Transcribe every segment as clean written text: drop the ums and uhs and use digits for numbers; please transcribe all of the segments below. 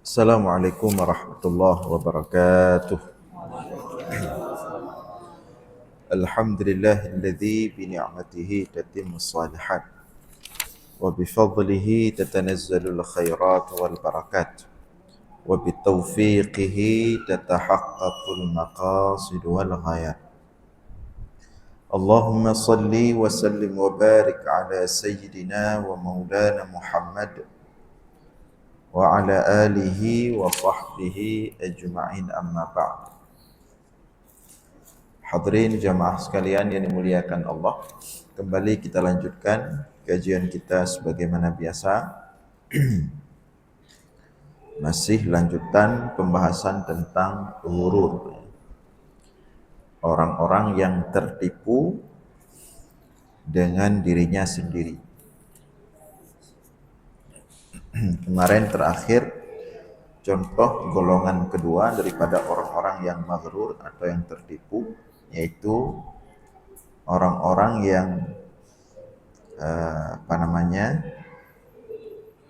Assalamualaikum warahmatullahi wabarakatuh. Alhamdulillahilladzi bi ni'matihi tatimmus shalihat wa bi fadlihi tatanazzalul khairat wal barakat wa bi taufiqihi tatahaqqaqul maqasid wal ghayat. Allahumma salli wa sallim wa barik ala sayyidina wa maulana Muhammad wa ala alihi wa sahbihi ajma'in, amma ba'd. Hadirin jamaah sekalian yang dimuliakan Allah, kembali kita lanjutkan kajian kita sebagaimana biasa. Masih lanjutan pembahasan tentang ghurur, orang-orang yang tertipu dengan dirinya sendiri. Kemarin terakhir contoh golongan kedua daripada orang-orang yang maghrur atau yang tertipu, yaitu orang-orang yang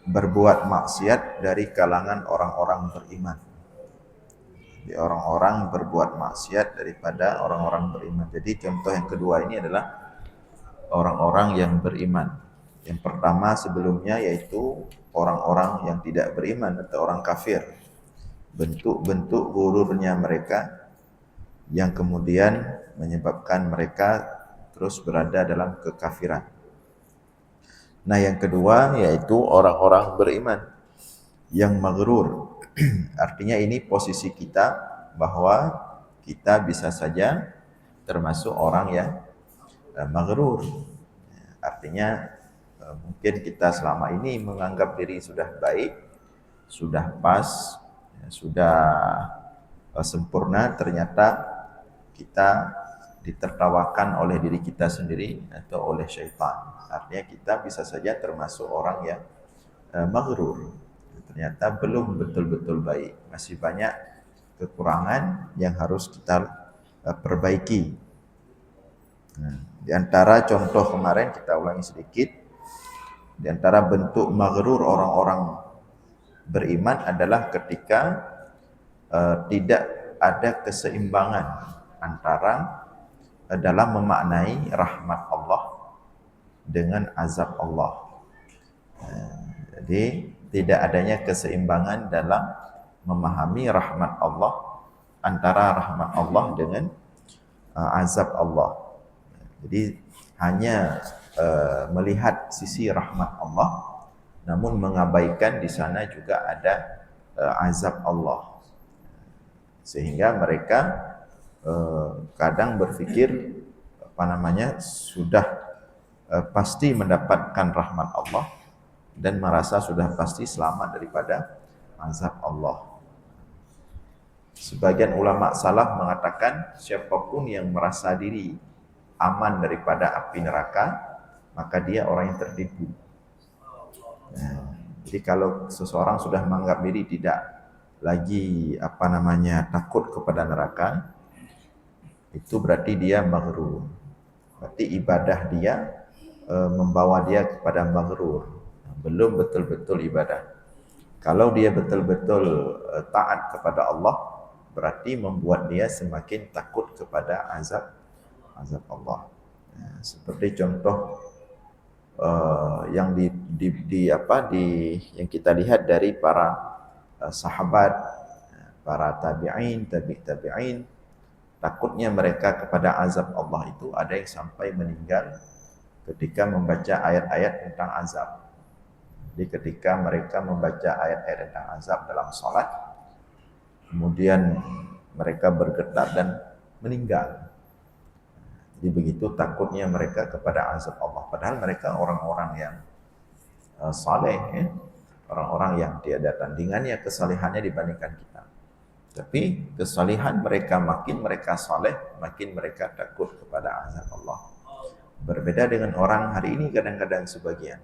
berbuat maksiat dari kalangan orang-orang beriman. Jadi orang-orang berbuat maksiat daripada orang-orang beriman. Jadi contoh yang kedua ini adalah orang-orang yang beriman. Yang pertama sebelumnya yaitu orang-orang yang tidak beriman atau orang kafir. Bentuk-bentuk ghururnya mereka yang kemudian menyebabkan mereka terus berada dalam kekafiran. Nah, yang kedua yaitu orang-orang beriman yang maghrur. Artinya ini posisi kita bahwa kita bisa saja termasuk orang yang maghrur. Artinya mungkin kita selama ini menganggap diri sudah baik, sudah pas, sudah sempurna, ternyata kita ditertawakan oleh diri kita sendiri atau oleh syaitan. Artinya kita bisa saja termasuk orang yang maghrur. Ternyata belum betul-betul baik. Masih banyak kekurangan yang harus kita perbaiki. Nah, di antara contoh kemarin kita ulangi sedikit. Di antara bentuk maghrur orang-orang beriman adalah ketika tidak ada keseimbangan antara dalam memaknai rahmat Allah dengan azab Allah. Jadi tidak adanya keseimbangan dalam memahami rahmat Allah, antara rahmat Allah dengan azab Allah. Jadi hanya melihat sisi rahmat Allah, namun mengabaikan di sana juga ada azab Allah. Sehingga mereka kadang berpikir sudah pasti mendapatkan rahmat Allah dan merasa sudah pasti selamat daripada azab Allah. Sebagian ulama salaf mengatakan siapapun yang merasa diri aman daripada api neraka, maka dia orang yang tertipu. Jadi kalau seseorang sudah menganggap diri tidak lagi takut kepada neraka, itu berarti dia maghrur. Berarti ibadah dia membawa dia kepada maghrur. Belum betul-betul ibadah. Kalau dia betul-betul taat kepada Allah, berarti membuat dia semakin takut kepada azab Allah. Seperti contoh yang yang kita lihat dari para sahabat, para tabi'in, tabi'in, takutnya mereka kepada azab Allah itu ada yang sampai meninggal ketika membaca ayat-ayat tentang azab. Jadi ketika mereka membaca ayat-ayat tentang azab dalam salat, kemudian mereka bergetar dan meninggal. Jadi begitu takutnya mereka kepada azab Allah. Padahal mereka orang-orang yang saleh, orang-orang yang tiada tandingannya kesalehannya dibandingkan kita. Tapi kesalehan mereka, makin mereka saleh, makin mereka takut kepada azab Allah. Berbeda dengan orang hari ini kadang-kadang sebagian.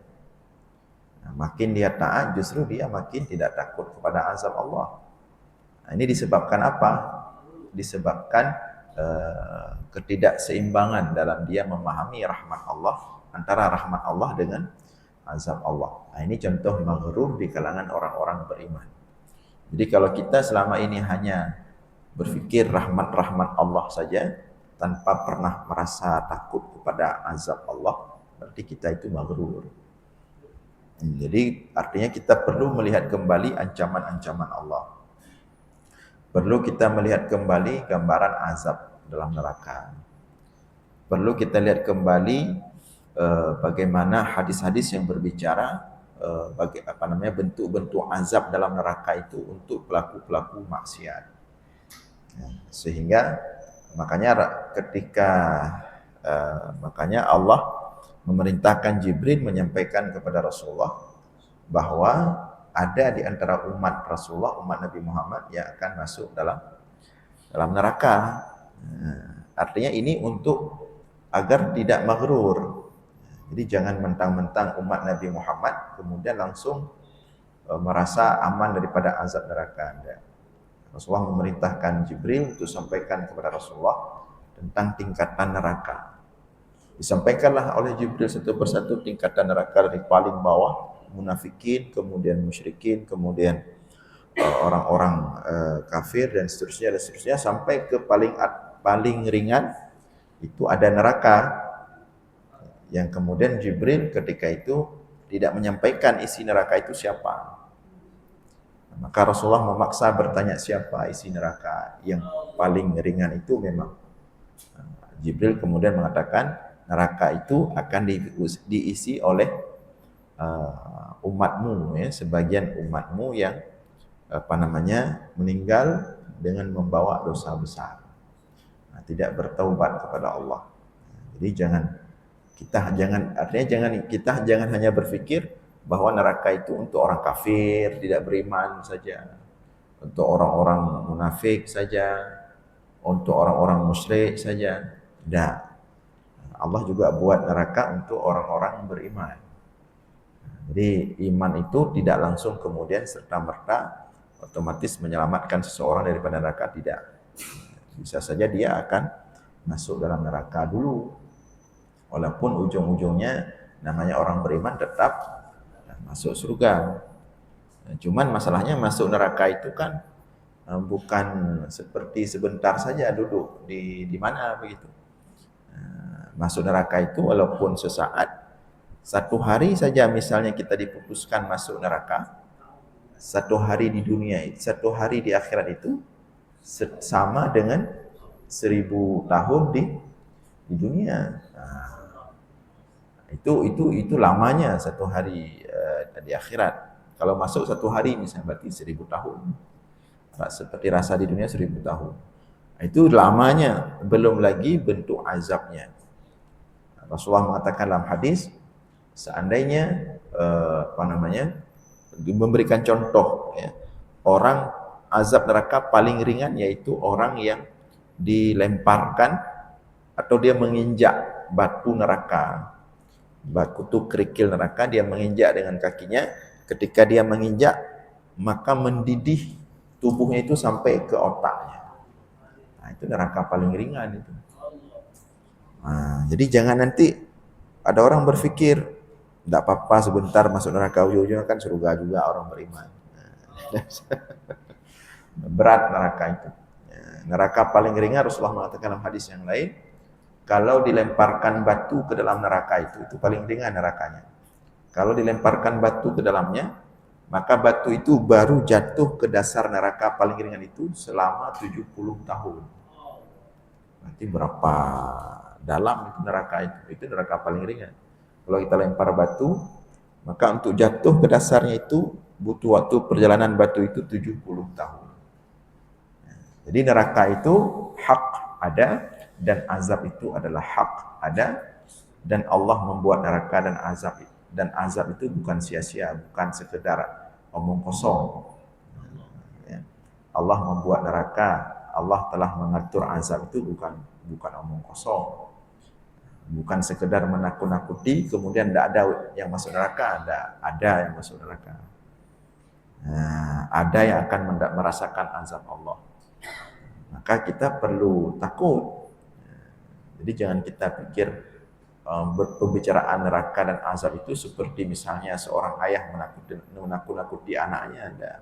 Nah, makin dia taat, justru dia makin tidak takut kepada azab Allah. Nah, ini disebabkan apa? Disebabkan ketidakseimbangan dalam dia memahami rahmat Allah, antara rahmat Allah dengan azab Allah. Nah, ini contoh maghrur di kalangan orang-orang beriman. Jadi kalau kita selama ini hanya berpikir rahmat-rahmat Allah saja tanpa pernah merasa takut kepada azab Allah, berarti kita itu maghrur. Jadi artinya kita perlu melihat kembali ancaman-ancaman Allah. Perlu kita melihat kembali gambaran azab dalam neraka. Perlu kita lihat kembali bagaimana hadis-hadis yang berbicara bentuk-bentuk azab dalam neraka itu untuk pelaku-pelaku maksiat. Sehingga makanya Allah memerintahkan Jibril menyampaikan kepada Rasulullah bahwa ada di antara umat Rasulullah, umat Nabi Muhammad yang akan masuk dalam neraka. Artinya ini untuk agar tidak maghrur. Jadi jangan mentang-mentang umat Nabi Muhammad kemudian langsung merasa aman daripada azab neraka. Rasulullah memerintahkan Jibril untuk sampaikan kepada Rasulullah tentang tingkatan neraka. Disampaikanlah oleh Jibril satu persatu tingkatan neraka dari paling bawah, munafikin, kemudian musyrikin, kemudian orang-orang kafir dan seterusnya sampai ke paling ringan itu ada neraka. Yang kemudian Jibril ketika itu tidak menyampaikan isi neraka itu siapa. Maka Rasulullah memaksa bertanya siapa isi neraka yang paling ringan itu memang. Jibril kemudian mengatakan neraka itu akan diisi oleh umatmu, ya, sebagian umatmu yang meninggal dengan membawa dosa besar, tidak bertaubat kepada Allah. Jadi kita jangan hanya berpikir bahwa neraka itu untuk orang kafir, tidak beriman saja, untuk orang-orang munafik saja, untuk orang-orang musyrik saja. Tidak. Allah juga buat neraka untuk orang-orang beriman. Jadi iman itu tidak langsung kemudian serta-merta otomatis menyelamatkan seseorang daripada neraka, tidak. Bisa saja dia akan masuk dalam neraka dulu. Walaupun ujung-ujungnya namanya orang beriman tetap masuk surga. Cuman masalahnya masuk neraka itu kan bukan seperti sebentar saja duduk di mana begitu. Masuk neraka itu walaupun sesaat, satu hari saja misalnya kita diputuskan masuk neraka, satu hari di dunia, satu hari di akhirat itu sama dengan 1000 tahun di dunia. Itu lamanya satu hari di akhirat. Kalau masuk satu hari misalnya berarti 1000 tahun. Seperti rasa di dunia 1000 tahun. Itu lamanya, belum lagi bentuk azabnya. Rasulullah mengatakan dalam hadis, seandainya memberikan contoh, ya, orang azab neraka paling ringan yaitu orang yang dilemparkan atau dia menginjak batu neraka. Batu itu kerikil neraka, dia menginjak dengan kakinya. Ketika dia menginjak, maka mendidih tubuhnya itu sampai ke otaknya. Itu neraka paling ringan itu. Jadi jangan nanti ada orang berpikir tidak apa-apa sebentar masuk neraka, ujung-ujungnya kan surga juga orang beriman. Berat neraka itu. Neraka paling ringan Rasulullah mengatakan dalam hadis yang lain, kalau dilemparkan batu ke dalam neraka itu paling ringan nerakanya. Kalau dilemparkan batu ke dalamnya, maka batu itu baru jatuh ke dasar neraka paling ringan itu selama 70 tahun. Berarti berapa dalam itu neraka itu? Itu neraka paling ringan. Kalau kita lempar batu, maka untuk jatuh ke dasarnya itu butuh waktu perjalanan batu itu 70 tahun. Jadi neraka itu hak ada, dan azab itu adalah hak ada, dan Allah membuat neraka dan azab itu bukan sia-sia, bukan sekedar omong kosong. Allah membuat neraka, Allah telah mengatur azab itu bukan omong kosong, bukan sekedar menakut-nakuti kemudian tidak ada yang masuk neraka, ada yang masuk neraka. Ada yang akan merasakan azab Allah. Maka kita perlu takut. Jadi jangan kita pikir pembicaraan neraka dan azab itu seperti misalnya seorang ayah menakut-nakuti anaknya.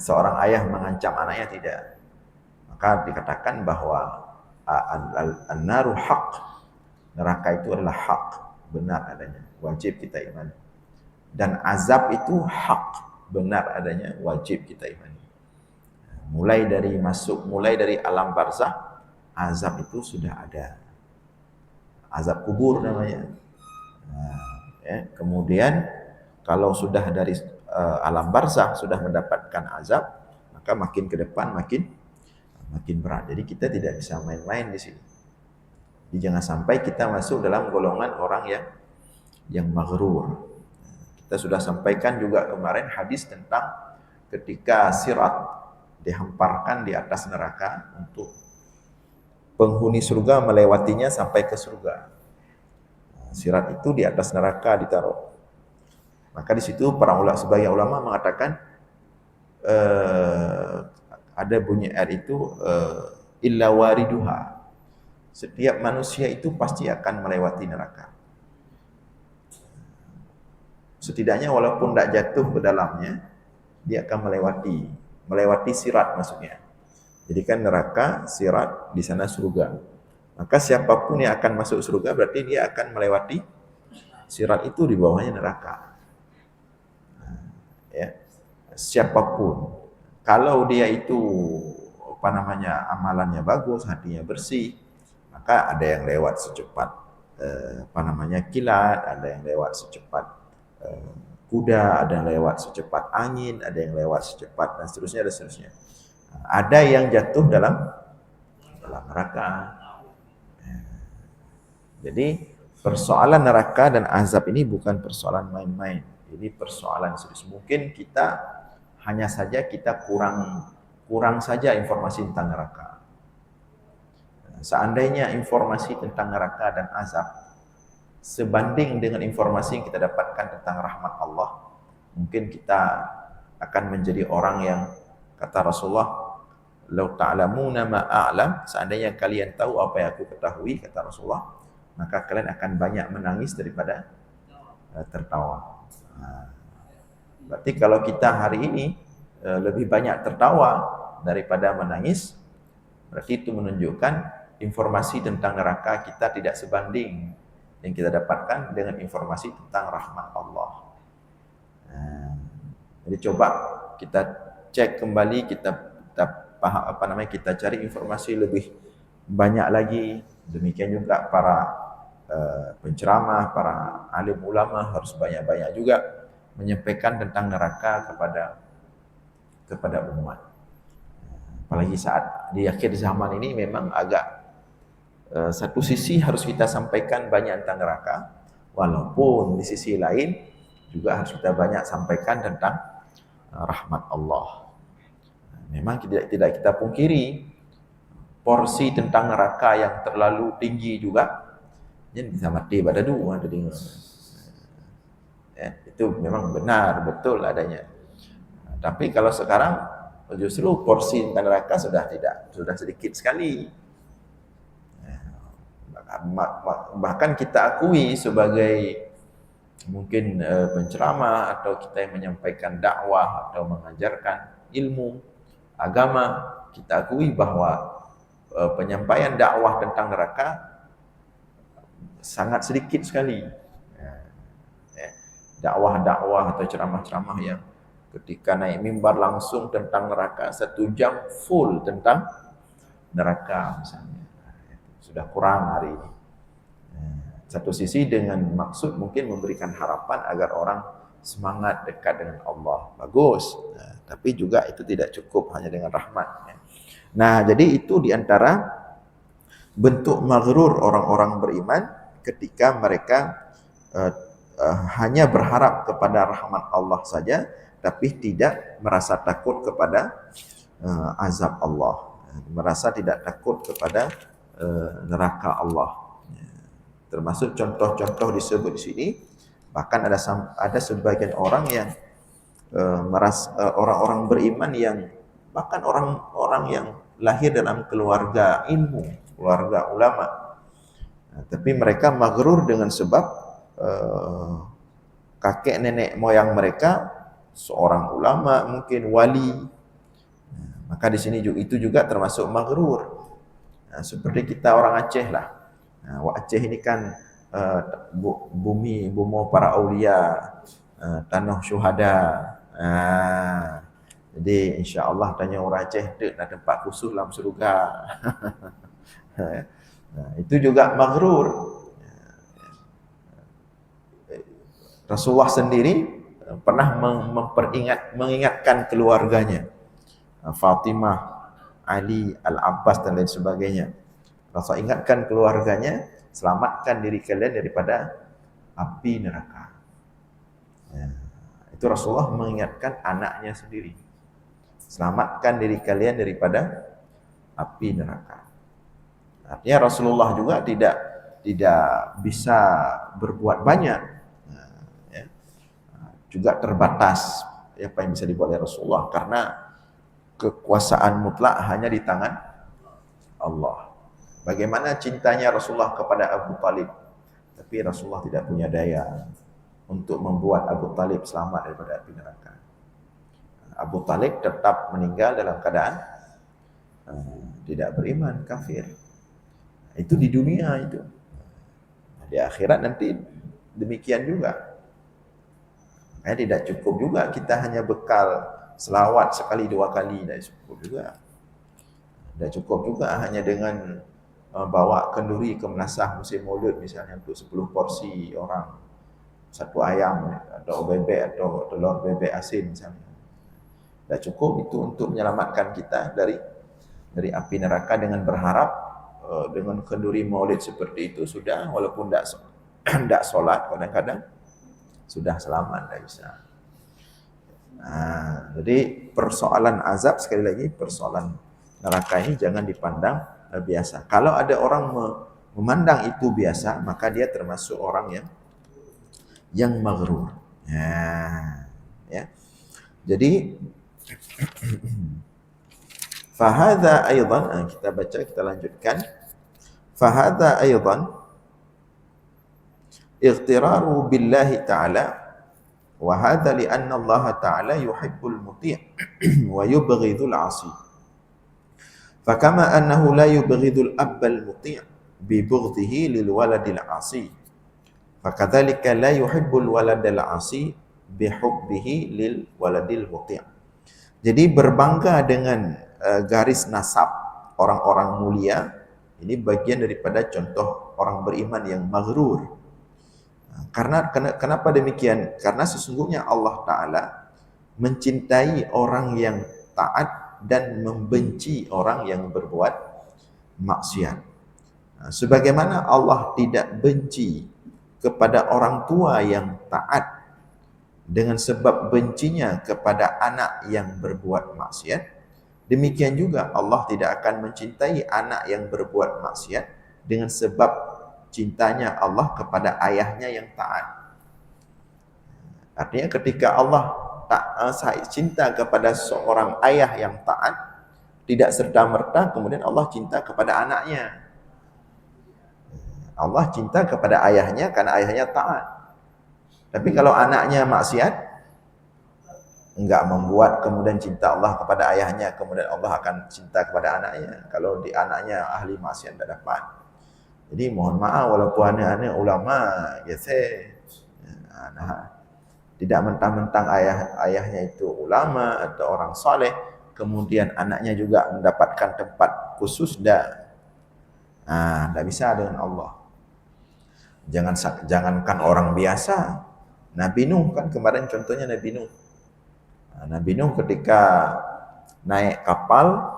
Seorang ayah mengancam anaknya tidak. Maka dikatakan bahwa an-naru haq, neraka itu adalah hak, benar adanya, wajib kita imani. Dan azab itu hak, benar adanya, wajib kita imani. Mulai dari alam barzah, azab itu sudah ada. Azab kubur namanya. Kemudian kalau sudah dari alam barzah sudah mendapatkan azab, maka makin ke depan makin berat. Jadi kita tidak bisa main-main di sini. Jadi jangan sampai kita masuk dalam golongan orang yang maghrur. Kita sudah sampaikan juga kemarin hadis tentang ketika sirat dihamparkan di atas neraka untuk penghuni surga melewatinya sampai ke surga. Sirat itu di atas neraka ditaruh. Maka di situ sebagian ulama mengatakan ada bunyi ayat itu illa wariduha. Setiap manusia itu pasti akan melewati neraka. Setidaknya walaupun tidak jatuh ke dalamnya, dia akan melewati sirat maksudnya. Jadi kan neraka, sirat, di sana surga. Maka siapapun yang akan masuk surga berarti dia akan melewati sirat itu, di bawahnya neraka. Ya. Siapapun. Kalau dia itu amalannya bagus, hatinya bersih, maka ada yang lewat secepat kilat, ada yang lewat secepat kuda, ada yang lewat secepat angin, ada yang lewat secepat dan seterusnya dan seterusnya. Ada yang jatuh dalam neraka. Jadi persoalan neraka dan azab ini bukan persoalan main-main. Ini persoalan serius. Mungkin hanya saja kita kurang saja informasi tentang neraka. Seandainya informasi tentang neraka dan azab sebanding dengan informasi yang kita dapatkan tentang rahmat Allah, mungkin kita akan menjadi orang yang, kata Rasulullah, "Lau ta'lamuna ma a'lam", seandainya kalian tahu apa yang aku ketahui, kata Rasulullah, maka kalian akan banyak menangis daripada tertawa. Berarti kalau kita hari ini lebih banyak tertawa daripada menangis, berarti itu menunjukkan informasi tentang neraka kita tidak sebanding yang kita dapatkan dengan informasi tentang rahmat Allah. Jadi coba kita cek kembali, kita cari informasi lebih banyak lagi. Demikian juga para penceramah, para alim ulama harus banyak-banyak juga menyampaikan tentang neraka kepada umat. Apalagi saat di akhir zaman ini memang agak satu sisi harus kita sampaikan banyak tentang neraka, walaupun di sisi lain juga harus kita banyak sampaikan tentang rahmat Allah. Memang tidak kita pungkiri porsi tentang neraka yang terlalu tinggi juga, jadi bisa mati pada dua. Itu memang benar, betul adanya. Tapi kalau sekarang justru porsi tentang neraka sudah sedikit sekali. Bahkan kita akui sebagai mungkin penceramah atau kita yang menyampaikan dakwah atau mengajarkan ilmu agama, kita akui bahwa penyampaian dakwah tentang neraka sangat sedikit sekali. Dakwah-dakwah atau ceramah-ceramah yang ketika naik mimbar langsung tentang neraka 1 jam full tentang neraka misalnya, sudah kurang hari ini. Satu sisi dengan maksud mungkin memberikan harapan agar orang semangat dekat dengan Allah, bagus. Tapi juga itu tidak cukup hanya dengan rahmat. Nah, jadi itu diantara bentuk maghrur orang-orang beriman ketika mereka hanya berharap kepada rahmat Allah saja, tapi tidak merasa takut kepada azab Allah, merasa tidak takut kepada neraka Allah. Termasuk contoh-contoh disebut di sini. Bahkan ada sebagian orang yang orang-orang beriman yang bahkan orang-orang yang lahir dalam keluarga ilmu, keluarga ulama, tapi mereka maghrur dengan sebab kakek nenek moyang mereka seorang ulama, mungkin wali. Maka di sini itu juga termasuk maghrur. Seperti kita orang Aceh lah. Aceh ini kan bumi para aulia, tanah syuhada. Jadi insya-Allah tanya orang Aceh ada tempat khusus dalam surga. Itu juga maghrur. Rasulullah sendiri pernah mengingatkan keluarganya, Fatimah, Ali, Al-Abbas dan lain sebagainya. Rasul ingatkan keluarganya, selamatkan diri kalian daripada api neraka. Itu Rasulullah mengingatkan anaknya sendiri. Selamatkan diri kalian daripada api neraka. Artinya Rasulullah juga tidak bisa berbuat banyak. Juga terbatas apa yang bisa dibuat oleh Rasulullah, karena kekuasaan mutlak hanya di tangan Allah. Bagaimana cintanya Rasulullah kepada Abu Talib, tapi Rasulullah tidak punya daya untuk membuat Abu Talib selamat daripada api neraka. Abu Talib tetap meninggal dalam keadaan tidak beriman, kafir. Itu di dunia itu. Di akhirat nanti demikian juga. Tidak cukup juga kita hanya bekal selawat sekali dua kali, tidak cukup juga. Tidak cukup juga hanya dengan bawa kenduri ke Menasah musim Maulid misalnya untuk 10 porsi orang, satu ayam atau bebek atau telur bebek asin misalnya. Tidak cukup itu untuk menyelamatkan kita dari api neraka, dengan berharap dengan kenduri Maulid seperti itu sudah, walaupun tidak solat kadang-kadang sudah selamat, tidak bisa. Jadi persoalan azab, sekali lagi persoalan neraka ini jangan dipandang biasa. Kalau ada orang memandang itu biasa, maka dia termasuk orang yang maghrur. Ya. Jadi fahadha aidan, kita baca, kita lanjutkan. Fahadha aidan ightiraru billahi ta'ala, wa hadha li anna Allah ta'ala yuhibbul muti' wa yubghidul 'asi. Fakama annahu la yubghidul abbal muti' bi bughdhihi lil waladil 'asi, fakadzalika la yuhibbul waladal 'asi bi hubbihi lil waladil muti'. Jadi berbangga dengan garis nasab orang-orang mulia ini bagian daripada contoh orang beriman yang maghrur. Kenapa demikian? Karena sesungguhnya Allah Ta'ala mencintai orang yang taat dan membenci orang yang berbuat maksiat. Sebagaimana Allah tidak benci kepada orang tua yang taat dengan sebab bencinya kepada anak yang berbuat maksiat, demikian juga Allah tidak akan mencintai anak yang berbuat maksiat dengan sebab cintanya Allah kepada ayahnya yang taat. Artinya ketika Allah cinta kepada seorang ayah yang taat, tidak serta-merta kemudian Allah cinta kepada anaknya. Allah cinta kepada ayahnya karena ayahnya taat. Tapi kalau anaknya maksiat, enggak membuat kemudian cinta Allah kepada ayahnya, kemudian Allah akan cinta kepada anaknya. Kalau di anaknya ahli maksiat tidak dapat. Jadi mohon maaf walaupun anak-anak ulama, tidak mentang-mentang ayahnya itu ulama atau orang soleh, kemudian anaknya juga mendapatkan tempat khusus, tidak bisa dengan Allah. Jangankan orang biasa, Nabi Nuh kan kemarin contohnya Nabi Nuh. Nabi Nuh ketika naik kapal,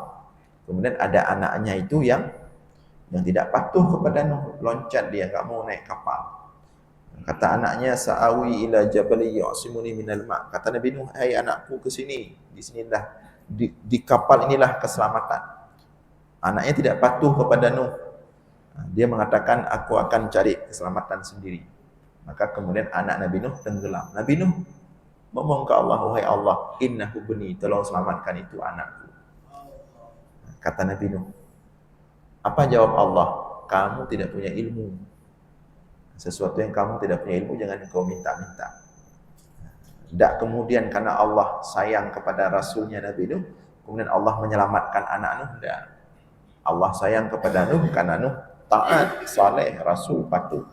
kemudian ada anaknya itu yang tidak patuh kepada Nuh, loncat dia, enggak mau naik kapal. Kata anaknya, sa'awi ila jabali ya'simuni minal ma'. Kata Nabi Nuh, hai anakku ke sini, di sinilah di kapal inilah keselamatan. Anaknya tidak patuh kepada Nuh. Dia mengatakan, aku akan cari keselamatan sendiri. Maka kemudian anak Nabi Nuh tenggelam. Nabi Nuh memohon ke Allah, wahai Allah, innahu bani, tolong selamatkan itu anakku. Kata Nabi Nuh, apa jawab Allah? Kamu tidak punya ilmu. Sesuatu yang kamu tidak punya ilmu jangan kau minta-minta. tidak kemudian karena Allah sayang kepada Rasulnya Nabi Nuh, kemudian Allah menyelamatkan anak Nuh. Tidak. Allah sayang kepada Nuh karena Nuh taat, saleh, Rasul, patuh.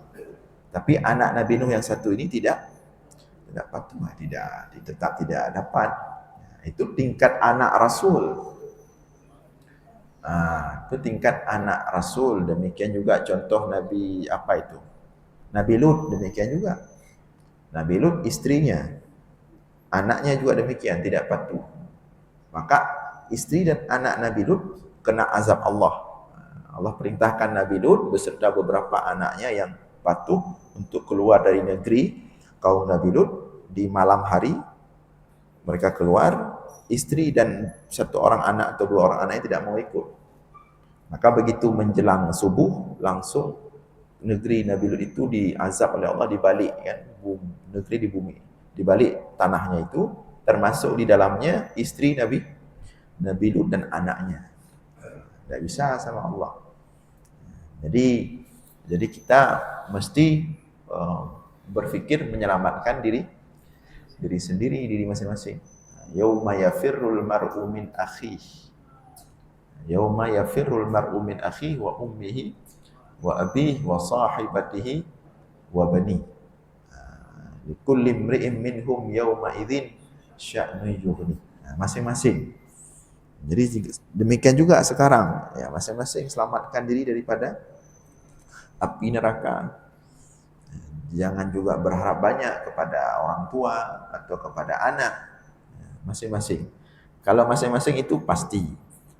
Tapi anak Nabi Nuh yang satu ini tidak patuh, tetap tidak dapat. Itu tingkat anak Rasul. Itu tingkat anak Rasul. Demikian juga contoh Nabi Nabi Lut, demikian juga. Nabi Lut istrinya, anaknya juga demikian, tidak patuh. Maka istri dan anak Nabi Lut kena azab Allah. Allah perintahkan Nabi Lut beserta beberapa anaknya yang patuh untuk keluar dari negeri kaum Nabi Lut di malam hari. Mereka keluar, istri dan satu orang anak atau dua orang anaknya tidak mau ikut. Maka begitu menjelang subuh, langsung negeri Nabi Lut itu diazab oleh Allah, dibalik kan, negeri di bumi, dibalik tanahnya itu, termasuk di dalamnya istri Nabi Lut dan anaknya. Tidak bisa sama Allah. Jadi kita mesti berpikir menyelamatkan diri sendiri, diri masing-masing. Yauma yafirrul mar'u min akhihi. Yauma yafirrul mar'u min akhihi wa ummihi wa abihi wa sahibatihi wa bani. Likulli imri'in minhum yauma idzin sya'nu yughni. Masing-masing. Jadi demikian juga sekarang, ya, masing-masing selamatkan diri daripada api neraka. Jangan juga berharap banyak kepada orang tua atau kepada anak. Masing-masing. Kalau masing-masing itu pasti.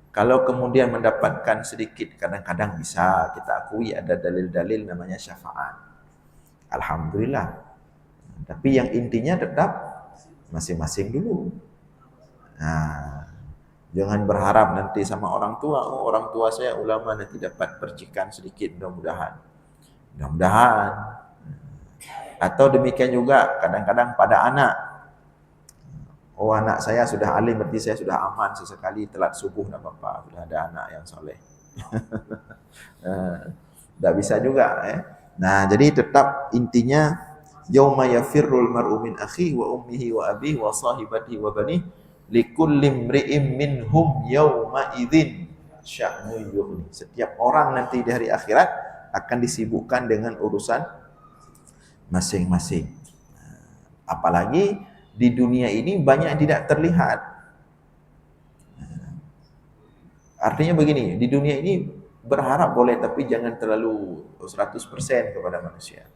Kalau kemudian mendapatkan sedikit, kadang-kadang bisa kita akui ada dalil-dalil namanya syafaat. Alhamdulillah. Tapi yang intinya tetap masing-masing dulu. Jangan berharap nanti sama orang tua, orang tua saya ulama nanti dapat percikan sedikit, mudah-mudahan. Atau demikian juga kadang-kadang pada anak. Oh, anak saya sudah alim, berarti saya sudah aman, sesekali telat subuh tidak apa-apa, sudah ada anak yang soleh. Tidak bisa juga. Nah, jadi tetap intinya yauma yafirrul mar'u min akhihi wa ummihi wa abihi wa sahibatihi wa banihi likulli imri'in minhum yauma idzin sya'nu yughni. Setiap orang nanti di hari akhirat akan disibukkan dengan urusan masing-masing. Apalagi di dunia ini banyak yang tidak terlihat. Artinya begini, di dunia ini berharap boleh, tapi jangan terlalu 100% kepada manusia.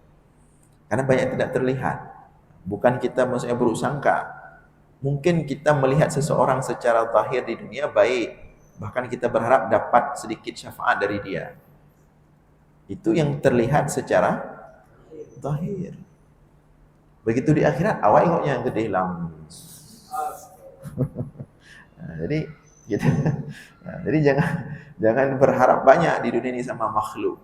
Karena banyak yang tidak terlihat. Bukan kita maksudnya bersangka. Mungkin kita melihat seseorang secara zahir di dunia baik, bahkan kita berharap dapat sedikit syafaat dari dia. Itu yang terlihat secara zahir. Begitu di akhirat, awak tengoknya yang gede lam. Jadi jangan berharap banyak di dunia ini sama makhluk.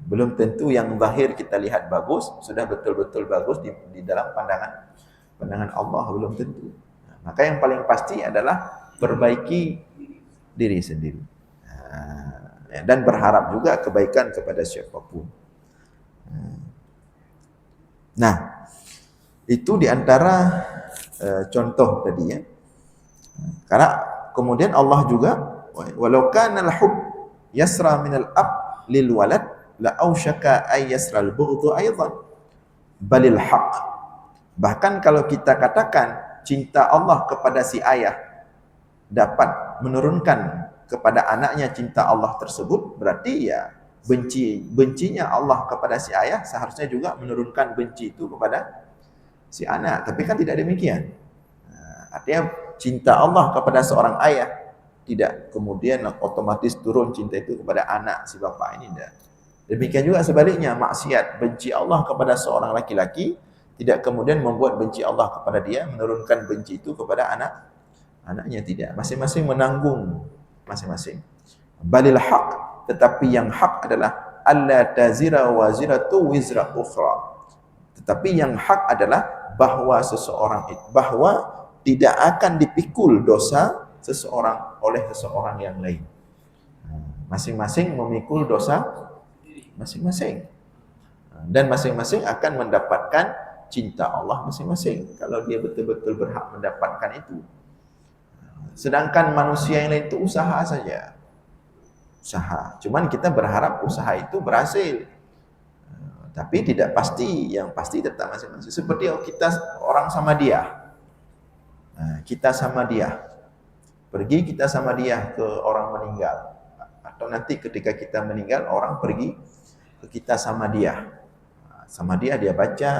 Belum tentu yang zahir kita lihat bagus, sudah betul-betul bagus di dalam pandangan Allah, belum tentu. Maka yang paling pasti adalah perbaiki diri sendiri. Dan berharap juga kebaikan kepada siapapun. Nah, itu diantara contoh tadi ya. Karena kemudian Allah juga walau kana al-hub yasra min al-ab lil walad la aushaka ay yasra al-bughdhu aidan balil haqq. Bahkan kalau kita katakan cinta Allah kepada si ayah dapat menurunkan kepada anaknya cinta Allah tersebut, berarti ya bencinya Allah kepada si ayah seharusnya juga menurunkan benci itu kepada si anak. Tapi kan tidak demikian. Artinya cinta Allah kepada seorang ayah tidak kemudian otomatis turun cinta itu kepada anak si bapak ini, tidak. Demikian juga sebaliknya, maksiat, benci Allah kepada seorang laki-laki tidak kemudian membuat benci Allah kepada dia, menurunkan benci itu kepada anaknya, tidak. Masing-masing menanggung masing-masing. Balil haq, tetapi yang hak adalah alla tazira waziratu wizra ukhra. Tetapi yang hak adalah bahwa tidak akan dipikul dosa seseorang oleh seseorang yang lain. Masing-masing memikul dosa masing-masing. Dan masing-masing akan mendapatkan cinta Allah masing-masing kalau dia betul-betul berhak mendapatkan itu. Sedangkan manusia yang lain itu usaha saja. Usaha. Cuman kita berharap usaha itu berhasil. Tapi tidak pasti, yang pasti tetap masing-masing. Seperti kita orang sama dia. Kita sama dia. Pergi kita sama dia ke orang meninggal. Atau nanti ketika kita meninggal, orang pergi ke kita sama dia. Sama dia baca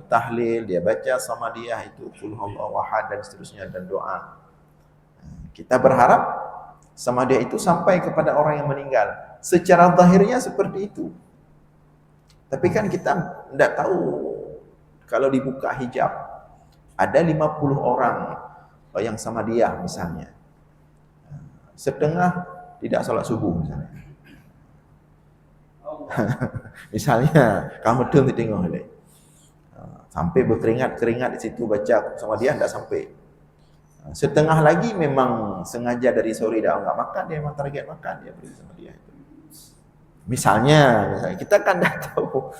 tahlil, dia baca sama dia itu qul huwallahu ahad dan seterusnya dan doa. Kita berharap sama dia itu sampai kepada orang yang meninggal. Secara zahirnya seperti itu. Tapi kan kita tidak tahu kalau dibuka hijab ada 50 orang yang sama dia misalnya. Setengah tidak salat subuh misalnya. Misalnya kamu betul tengok ni. Sampai berkeringat-keringat di situ baca sama dia tidak sampai. Setengah lagi memang sengaja dari sore dah enggak makan, dia memang target makan, dia pergi sama dia itu. Misalnya kita kan dah tahu.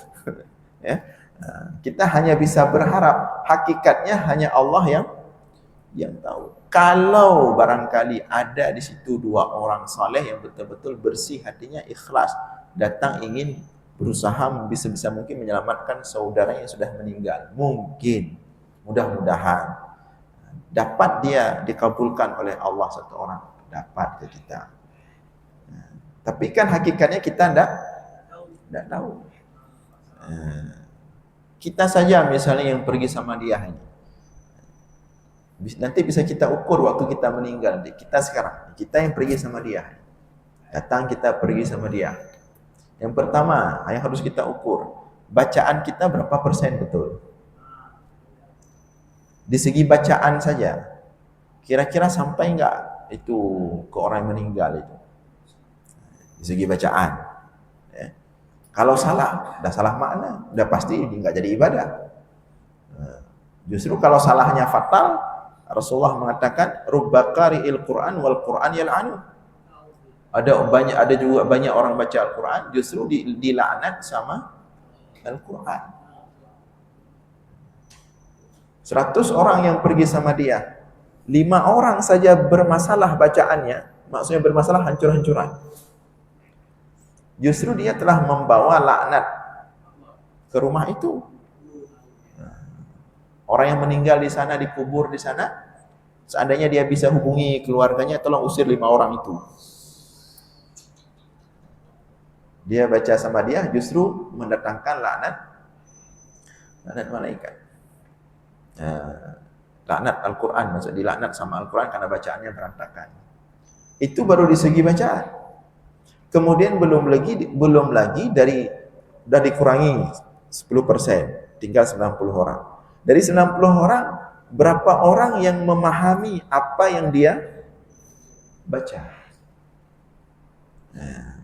Ya. Kita hanya bisa berharap, hakikatnya hanya Allah yang tahu. Kalau barangkali ada di situ dua orang saleh yang betul-betul bersih hatinya, ikhlas, datang ingin berusaha sebisa mungkin menyelamatkan saudara yang sudah meninggal. Mungkin, mudah-mudahan dapat dia dikabulkan oleh Allah satu orang, dapat ke kita. Tapi kan hakikatnya kita tidak tahu. Kita saja misalnya yang pergi sama dia ini. Nanti bisa kita ukur waktu kita meninggal. Kita sekarang, kita yang pergi sama dia. Datang kita pergi sama dia. Yang pertama yang harus kita ukur, bacaan kita berapa persen betul. Di segi bacaan saja, kira-kira sampai enggak itu ke orang yang meninggal itu? Di segi bacaan. Ya. Kalau salah, dah salah makna, dah pasti enggak jadi ibadah. Justru kalau salahnya fatal, Rasulullah mengatakan rubba qari'il Qur'an wal Qur'an yal'anu. Ada juga banyak orang baca Al-Qur'an justru dilaknat sama Al-Qur'an. 100 orang yang pergi sama dia, 5 orang saja bermasalah bacaannya, maksudnya bermasalah hancur-hancuran. Justru dia telah membawa laknat ke rumah itu. Orang yang meninggal di sana, dikubur di sana, seandainya dia bisa hubungi keluarganya, tolong usir 5 orang itu. Dia baca sama dia, justru mendatangkan laknat malaikat. Laknat Al-Quran, maksud dilaknat sama Al-Quran karena bacaannya berantakan. Itu baru di segi bacaan. Kemudian belum lagi dah dikurangi 10%, tinggal 90 orang. Dari 90 orang, berapa orang yang memahami apa yang dia baca?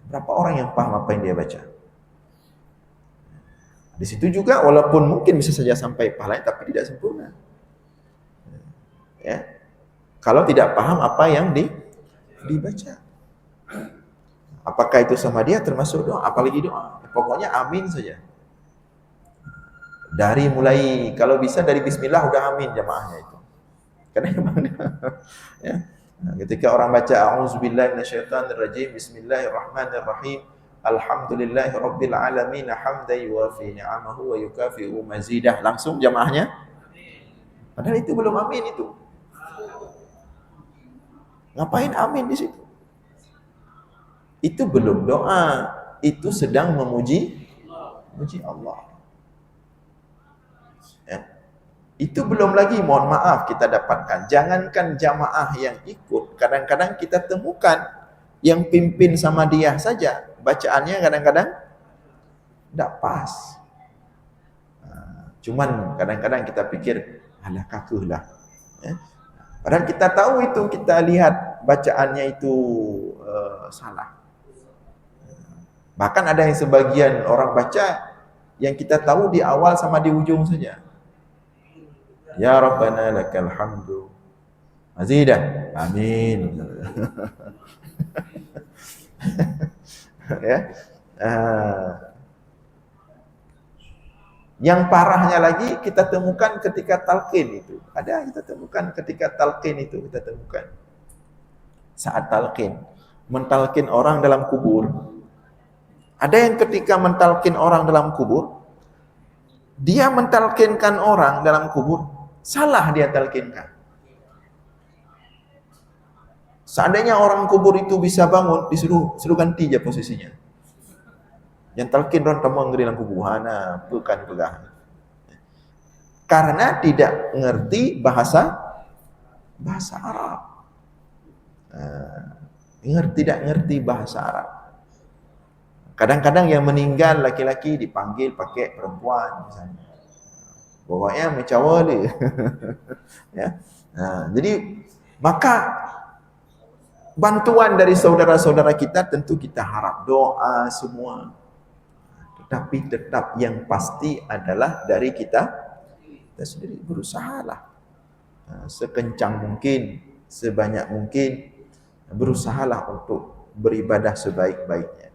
Berapa orang yang paham apa yang dia baca? Di situ juga walaupun mungkin bisa saja sampai pahala tapi tidak sempurna. Ya. Kalau tidak paham apa yang dibaca. Apakah itu sama dia termasuk doa? Apalagi doa. Pokoknya amin saja. Dari mulai kalau bisa dari bismillah udah amin jamaahnya itu. Karena memang ya. Ketika orang baca a'udzubillahi minasyaitonirrajim, bismillahirrahmanirrahim, alhamdulillahi rabbil alamin, hamdan yuwafi ni'amahu wa yukafi'u mazidah, langsung jamaahnya padahal itu belum amin itu. Ngapain amin di situ? Itu belum doa, itu sedang memuji Allah. Ya. Itu belum lagi, mohon maaf kita dapatkan, jangankan jamaah yang ikut, kadang-kadang kita temukan yang pimpin sama dia saja, bacaannya kadang-kadang tidak pas. Cuman kadang-kadang kita pikir, alah kakuh lah. Ya. Padahal kita tahu itu, kita lihat bacaannya itu salah. Bahkan ada yang sebagian orang baca, yang kita tahu di awal sama di ujung saja. Ya Rabbana lakal hamdu mazidah, amin. Ya. Yang parahnya lagi kita temukan ketika talqin itu. Ada kita temukan ketika talqin itu kita temukan. Saat talqin, mentalkin orang dalam kubur. Ada yang ketika mentalkin orang dalam kubur, dia mentalkinkan orang dalam kubur, salah dia talkinkan. Seandainya orang kubur itu bisa bangun, suruh ganti aja posisinya. Yang talkin orang temang dalam kubur, hana bukan pegah. Karena tidak ngerti bahasa Arab. Tidak ngerti bahasa Arab. Kadang-kadang yang meninggal laki-laki dipanggil pakai perempuan misalnya. Bawanya mencawa dia. Ya. Jadi maka bantuan dari saudara-saudara kita tentu kita harap, doa semua. Tetapi tetap yang pasti adalah dari kita sendiri, berusahalah sekencang mungkin, sebanyak mungkin, berusahalah untuk beribadah sebaik-baiknya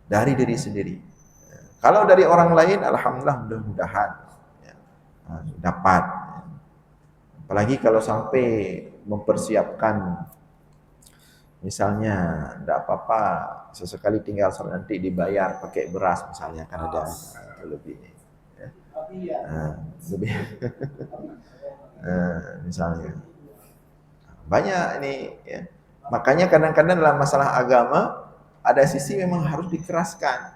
dari diri sendiri. Kalau dari orang lain, alhamdulillah, mudah-mudahan dapat. Apalagi kalau sampai mempersiapkan, misalnya tidak apa-apa sesekali tinggal nanti dibayar pakai beras misalnya, kan ada lebih lebih misalnya banyak ini ya. Makanya kadang-kadang dalam masalah agama ada sisi memang harus dikeraskan.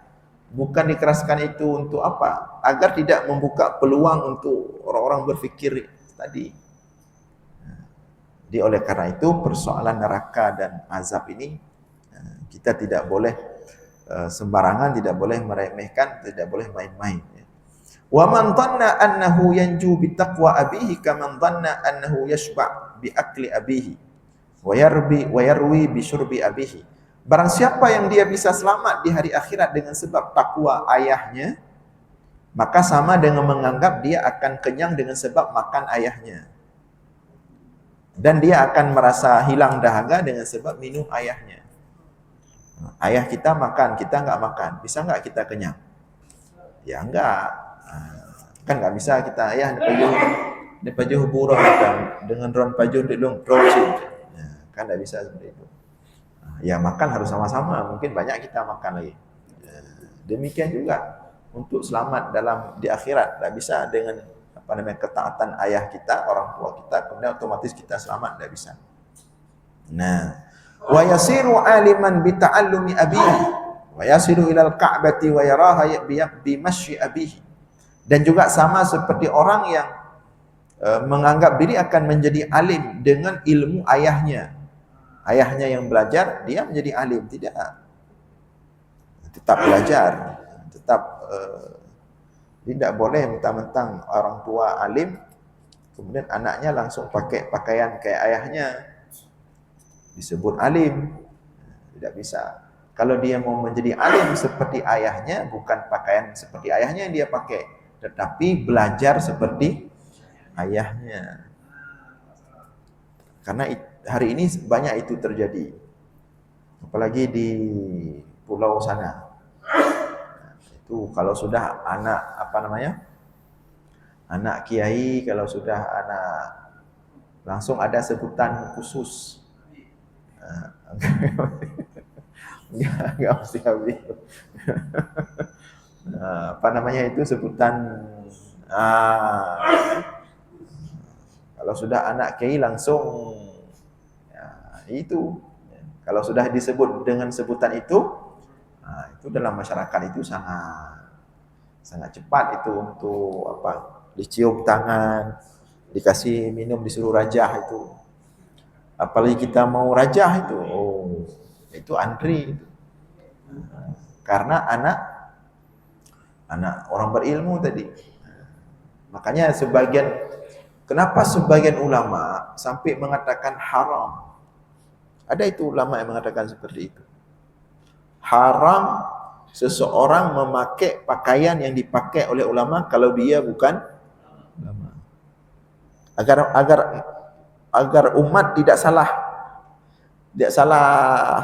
Bukan dikeraskan itu untuk apa? Agar tidak membuka peluang untuk orang-orang berfikir tadi. Jadi oleh karena itu persoalan neraka dan azab ini kita tidak boleh sembarangan, tidak boleh meremehkan, tidak boleh main-main. Wa man dhanna annahu yanju bi taqwa abihi kaman dhanna annahu yashba' bi akli abihi wa yarwi bi syurbi abihi. Barang siapa yang dia bisa selamat di hari akhirat dengan sebab takwa ayahnya, maka sama dengan menganggap dia akan kenyang dengan sebab makan ayahnya. Dan dia akan merasa hilang dahaga dengan sebab minum ayahnya. Ayah kita makan, kita enggak makan. Bisa enggak kita kenyang? Ya enggak. Kan enggak bisa kita ayah di pajuh burung dengan ron pajuh di long troci. Kan enggak bisa seperti itu. Ya makan harus sama-sama, mungkin banyak kita makan lagi. Demikian juga untuk selamat di akhirat, enggak bisa dengan ketaatan ayah kita, orang tua kita, kemudian otomatis kita selamat, enggak bisa. Nah, wa yasiru aliman bi ta'allumi abihi wa yasiru ilal ka'bati wa yaraha bi masyi abihi. Dan juga sama seperti orang yang menganggap diri akan menjadi alim dengan ilmu ayahnya. Ayahnya yang belajar, dia menjadi alim. Tidak. Tetap belajar. Tetap tidak boleh mentang-mentang orang tua alim, kemudian anaknya langsung pakai pakaian kayak ayahnya. Disebut alim. Tidak bisa. Kalau dia mau menjadi alim seperti ayahnya, bukan pakaian seperti ayahnya yang dia pakai, tetapi belajar seperti ayahnya. Karena hari ini banyak itu terjadi. Apalagi di pulau sana. Itu kalau sudah anak kiai, kalau sudah anak, langsung ada sebutan khusus. Enggak mesti habis. Itu sebutan kalau sudah anak kiai langsung itu. Kalau sudah disebut dengan sebutan itu dalam masyarakat itu sangat cepat itu untuk dicium tangan, dikasih minum, disuruh rajah itu. Apalagi kita mau rajah itu antri itu. Karena anak orang berilmu tadi. Makanya kenapa sebagian ulama sampai mengatakan haram? Ada itu ulama yang mengatakan seperti itu. Haram seseorang memakai pakaian yang dipakai oleh ulama kalau dia bukan ulama. Agar umat tidak salah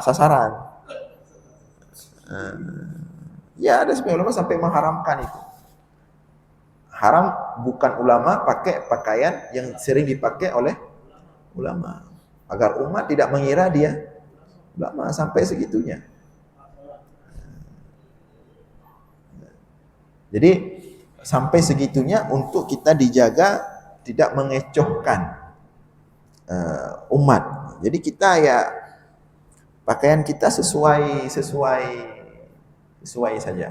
sasaran. Ya, ada sebagian ulama sampai mengharamkan itu. Haram bukan ulama pakai pakaian yang sering dipakai oleh ulama. Agar umat tidak mengira dia ulama sampai segitunya. Jadi sampai segitunya untuk kita dijaga tidak mengecohkan umat. Jadi kita ya pakaian kita sesuai saja.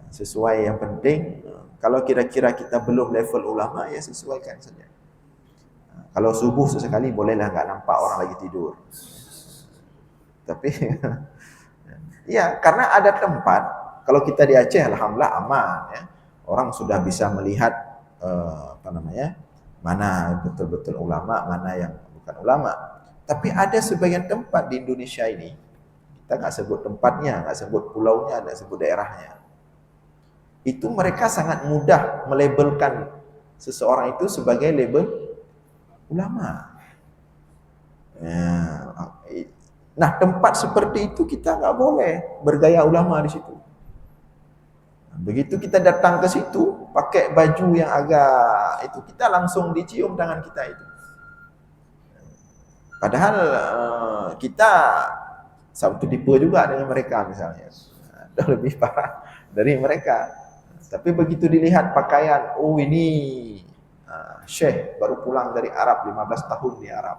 Sesuai yang penting. Kalau kira-kira kita belum level ulama ya sesuaikan saja. Kalau subuh sesekali bolehlah nggak nampak orang lagi tidur. Tapi ya karena ada tempat. Kalau kita di Aceh alhamdulillah aman ya. Orang sudah bisa melihat mana betul-betul ulama, mana yang bukan ulama. Tapi ada sebagian tempat di Indonesia ini, kita nggak sebut tempatnya, nggak sebut pulaunya, nggak sebut daerahnya. Itu mereka sangat mudah melabelkan seseorang itu sebagai label ulama. Nah, tempat seperti itu kita nggak boleh bergaya ulama di situ. Begitu kita datang ke situ, pakai baju yang agak itu, kita langsung dicium tangan kita itu. Padahal kita satu tipe juga dengan mereka misalnya. Lebih parah dari mereka. Tapi begitu dilihat pakaian, oh ini Syekh baru pulang dari Arab, 15 tahun di Arab.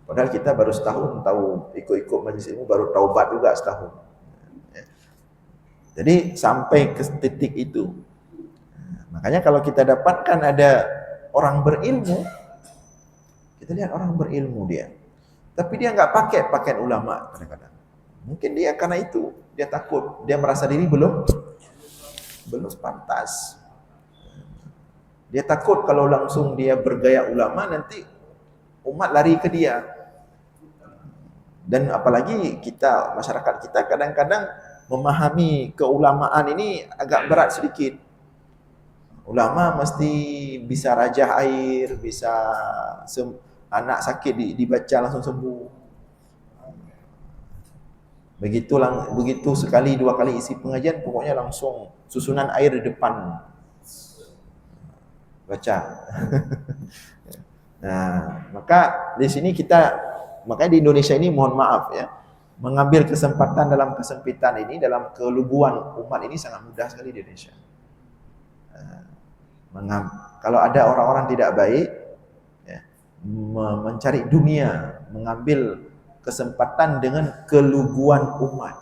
Padahal kita baru setahun tahu ikut-ikut majlis ilmu, baru taubat juga setahun. Jadi sampai ke titik itu. Makanya kalau kita dapatkan ada orang berilmu, kita lihat orang berilmu dia. Tapi dia nggak pakai pakaian ulama kadang-kadang. Mungkin dia karena itu, dia takut, dia merasa diri belum pantas. Dia takut kalau langsung dia bergaya ulama nanti umat lari ke dia. Dan apalagi kita, masyarakat kita kadang-kadang memahami keulamaan ini agak berat sedikit. Ulama mesti bisa rajah air, bisa anak sakit dibaca langsung sembuh. Begitu sekali dua kali isi pengajian, pokoknya langsung susunan air di depan baca. Nah, maka di sini makanya di Indonesia ini mohon maaf ya, mengambil kesempatan dalam kesempitan ini, dalam keluguan umat ini sangat mudah sekali di Indonesia. Kalau ada orang-orang tidak baik ya, mencari dunia, mengambil kesempatan dengan keluguan umat.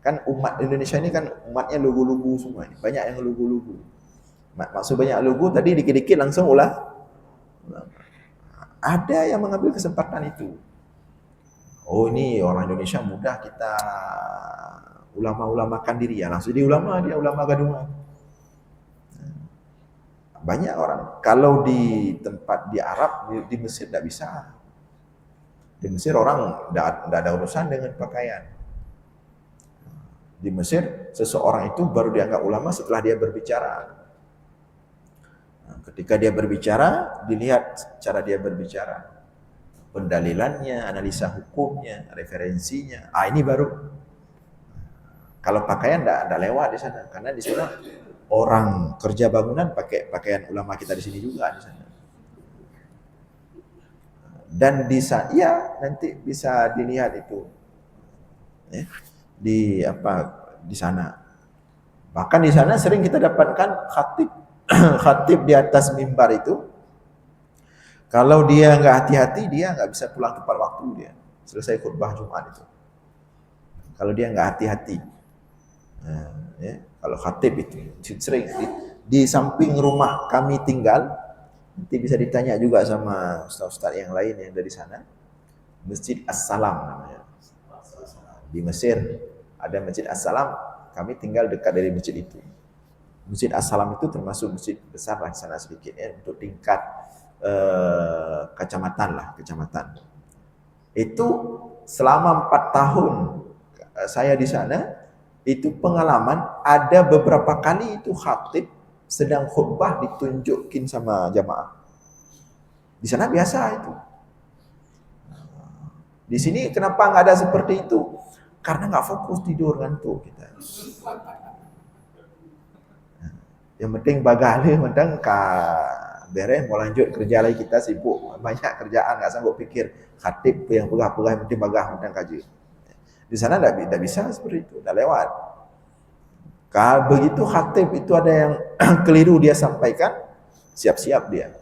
Kan umat Indonesia ini kan umatnya lugu-lugu semua, banyak yang lugu-lugu. Maksud banyak lugu tadi dikit-dikit langsung ulah. Ada yang mengambil kesempatan itu. Oh ini orang Indonesia mudah kita ulama-ulamakan diri ya, langsung jadi ulama, dia ulama gadungan. Banyak orang. Kalau di tempat di Arab, di Mesir tidak bisa. Di Mesir orang tidak ada urusan dengan pakaian. Di Mesir seseorang itu baru dianggap ulama setelah dia berbicara. Ketika dia berbicara, dilihat cara dia berbicara, pendalilannya, analisa hukumnya, referensinya. Ini baru. Kalau pakaian tidak lewat di sana, karena di sana orang kerja bangunan pakai pakaian ulama kita di sini juga di sana. Dan di sana, ya nanti bisa dilihat itu, ya, di sana. Bahkan di sana sering kita dapatkan khatib di atas mimbar itu, kalau dia nggak hati-hati, dia nggak bisa pulang tepat waktu dia selesai khutbah Jumat itu. Kalau dia nggak hati-hati, ya, kalau khatib itu sering di samping rumah kami tinggal, nanti bisa ditanya juga sama ustaz-ustaz yang lain yang dari sana. Masjid As-Salam namanya. Di Mesir ada Masjid As-Salam, kami tinggal dekat dari masjid itu. Masjid As-Salam itu termasuk masjid besar lah di sana sedikit ya, untuk tingkat kecamatan. Itu selama 4 tahun saya di sana, itu pengalaman ada beberapa kali itu khatib sedang khutbah ditunjukin sama jamaah. Di sana biasa itu. Di sini kenapa nggak ada seperti itu? Karena nggak fokus, tidur, ngantuk kita. Yang penting bagale mendang beres mau lanjut kerja lagi, kita sibuk banyak kerjaan, nggak sanggup pikir khatib yang pegah-pegah, yang penting bagah mendang kaji. Di sana tidak bisa seperti itu, dah lewat. Kalau begitu khatib itu ada yang keliru dia sampaikan, siap-siap dia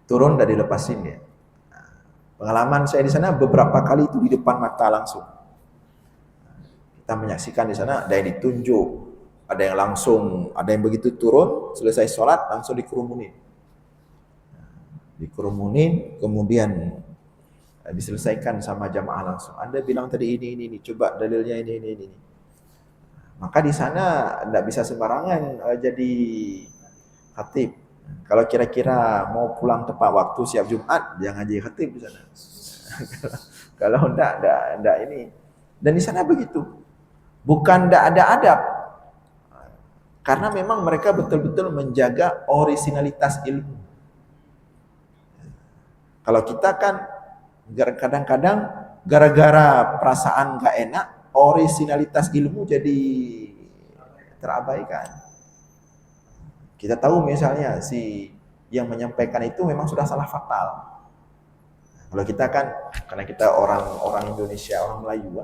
turun dari lepasin dia. Pengalaman saya di sana beberapa kali itu di depan mata langsung. Kita menyaksikan di sana ada yang ditunjuk, ada yang langsung, ada yang begitu turun selesai sholat langsung dikerumunin, kemudian diselesaikan sama jamaah langsung. Anda bilang tadi ini, coba dalilnya ini. Maka di sana tidak bisa sembarangan jadi khatib. Kalau kira-kira mau pulang tepat waktu siap Jumat, jangan jadi khatib di sana. Kalau enggak ini. Dan di sana begitu. Bukan enggak ada adab. Karena memang mereka betul-betul menjaga orisinalitas ilmu. Kalau kita kan kadang-kadang gara-gara perasaan enggak enak, orisinalitas ilmu jadi terabaikan. Kita tahu misalnya si yang menyampaikan itu memang sudah salah fatal. Kalau kita kan, karena kita orang Indonesia, orang Melayu,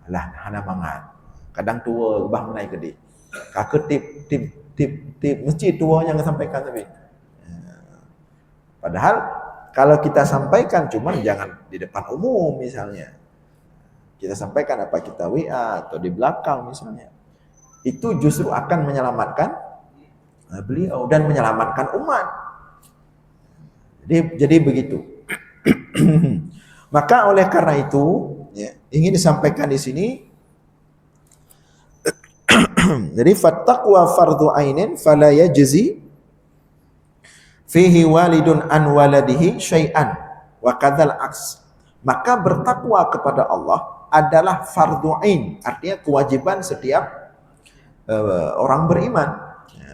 lah hana mangan. Kadang tua bah menaik gede. Kakek tip mesti tuanya yang sampaikan tapi. Padahal kalau kita sampaikan cuman jangan di depan umum misalnya. Kita sampaikan apa kita WA atau di belakang misalnya. Itu justru akan menyelamatkan beliau dan menyelamatkan umat. Jadi begitu. Maka oleh karena itu ya, ingin disampaikan di sini. Jadi fattaqwa fardhu ainin fala yajzi fihi walidun an waladihi syai'an wa kadzal aks. Maka bertakwa kepada Allah adalah fardhu ain, artinya kewajiban setiap orang beriman.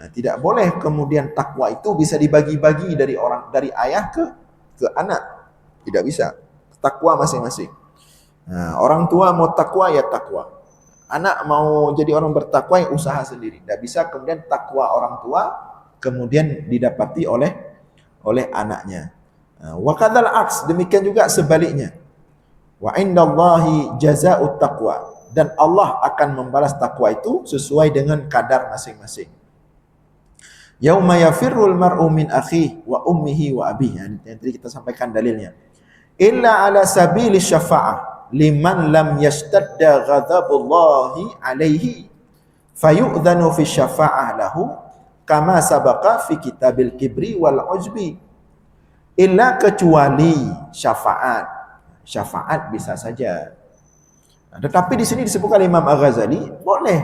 Tidak boleh kemudian takwa itu bisa dibagi-bagi dari ayah ke anak. Tidak bisa. Takwa masing-masing. Nah, orang tua mau takwa ya takwa. Anak mau jadi orang bertakwa yang usaha sendiri. Tidak bisa kemudian takwa orang tua kemudian didapati oleh anaknya. Wa kadzal aks, demikian juga sebaliknya. Wa indallahi jazaa'ut taqwa, dan Allah akan membalas takwa itu sesuai dengan kadar masing-masing. Yauma yafirrul mar'u min akhihi wa ummihi wa abihi. Yang tadi kita sampaikan dalilnya. Illa ala sabili syafa'ah liman lam yashtadda ghadabullahi alaihi fayu'dhanu fi syafa'ah lahu kama sabaqa fi kitabil kibri wal ujbi. Illa, kecuali syafaat bisa saja. Tetapi di sini disebutkan Imam Al-Ghazali boleh.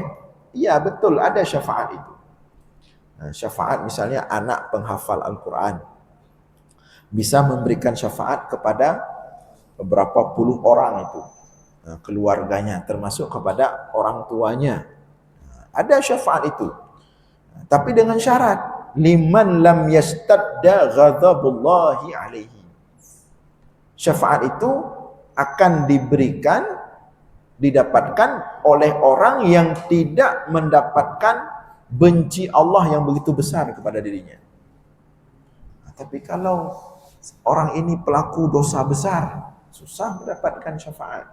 Iya betul ada syafaat itu. Syafaat misalnya anak penghafal Al-Quran bisa memberikan syafaat kepada beberapa puluh orang itu, keluarganya, termasuk kepada orang tuanya. Ada syafaat itu, tapi dengan syarat liman lam yastadda ghadabullahi alaihi. Syafaat itu akan didapatkan oleh orang yang tidak mendapatkan benci Allah yang begitu besar kepada dirinya. Tapi kalau orang ini pelaku dosa besar, susah mendapatkan syafaat.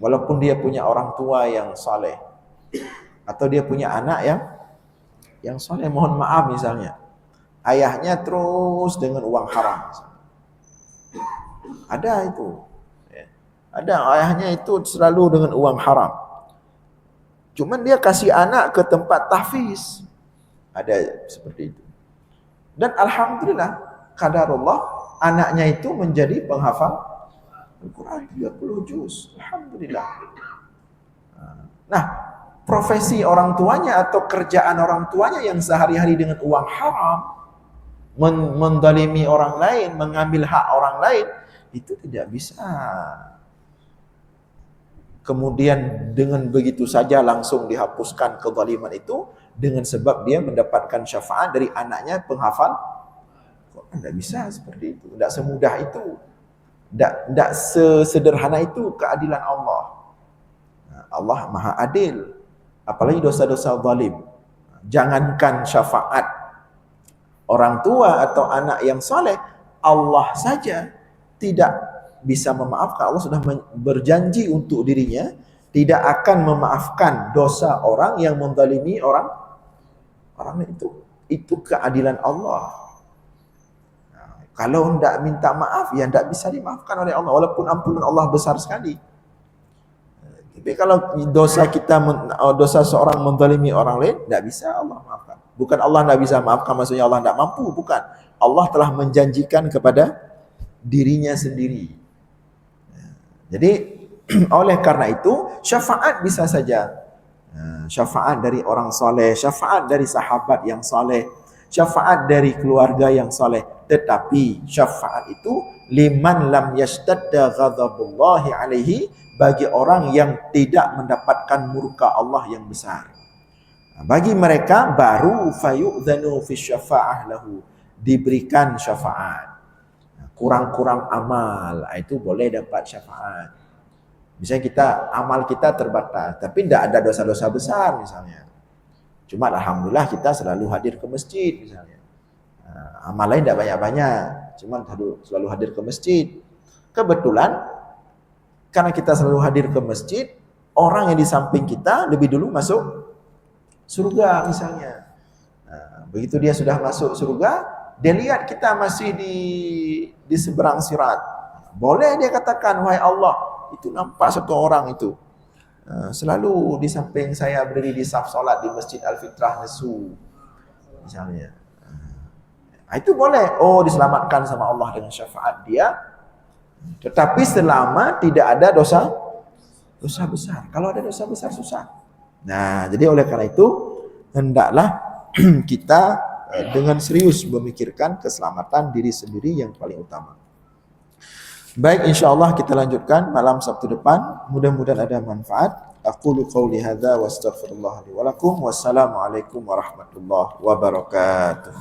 Walaupun dia punya orang tua yang saleh, atau dia punya anak yang saleh, mohon maaf misalnya, ayahnya terus dengan uang haram. Ada itu. Ada ayahnya itu selalu dengan uang haram. Cuman dia kasih anak ke tempat tahfiz. Ada seperti itu. Dan alhamdulillah, qadarullah, anaknya itu menjadi penghafal Al-Quran 30 juz. Alhamdulillah. Nah, profesi orang tuanya atau kerjaan orang tuanya yang sehari-hari dengan uang haram, mendalimi orang lain, mengambil hak orang lain, itu tidak bisa kemudian dengan begitu saja langsung dihapuskan kezaliman itu dengan sebab dia mendapatkan syafaat dari anaknya penghafal. Kok tidak bisa seperti itu? Tidak semudah itu. Tak sesederhana itu keadilan Allah. Allah Maha Adil. Apalagi dosa-dosa zalim. Jangankan syafaat orang tua atau anak yang soleh, Allah saja tidak bisa memaafkan. Allah sudah berjanji untuk dirinya tidak akan memaafkan dosa orang yang menzalimi orang itu. Itu keadilan Allah. Kalau tidak minta maaf, ya tidak bisa dimaafkan oleh Allah. Walaupun ampunan Allah besar sekali. Tapi kalau dosa seorang menzalimi orang lain, tidak bisa Allah maafkan. Bukan Allah tidak bisa maafkan, maksudnya Allah tidak mampu. Bukan. Allah telah menjanjikan kepada dirinya sendiri. Jadi, oleh karena itu, syafaat bisa saja. Syafaat dari orang soleh, syafaat dari sahabat yang soleh, syafaat dari keluarga yang soleh. Tetapi syafaat itu liman lam yashtadda ghadabullahi alaihi, bagi orang yang tidak mendapatkan murka Allah yang besar. Bagi mereka baru fayu'dzanu fi syafa'ah lahu, diberikan syafaat. Kurang-kurang amal, itu boleh dapat syafaat. Misalnya amal kita terbatas, tapi tidak ada dosa-dosa besar misalnya. Cuma alhamdulillah kita selalu hadir ke masjid misalnya. Amal lain tidak banyak-banyak, cuma selalu hadir ke masjid. Kebetulan karena kita selalu hadir ke masjid, orang yang di samping kita lebih dulu masuk surga misalnya. Begitu dia sudah masuk surga, dia lihat kita masih di seberang sirat. Boleh dia katakan, wahai Allah, itu nampak satu orang itu selalu di samping saya berdiri di saf solat di Masjid Al-Fitrah Nesu misalnya. Itu boleh. Oh, diselamatkan sama Allah dengan syafaat dia. Tetapi selama tidak ada dosa besar. Kalau ada dosa besar susah. Nah, jadi oleh karena itu hendaklah kita dengan serius memikirkan keselamatan diri sendiri yang paling utama. Baik, insyaAllah kita lanjutkan malam Sabtu depan. Mudah-mudahan ada manfaat. Aqulu qawli hadza wa astaghfirullah li wa lakum. Wassalamualaikum warahmatullahi wabarakatuh.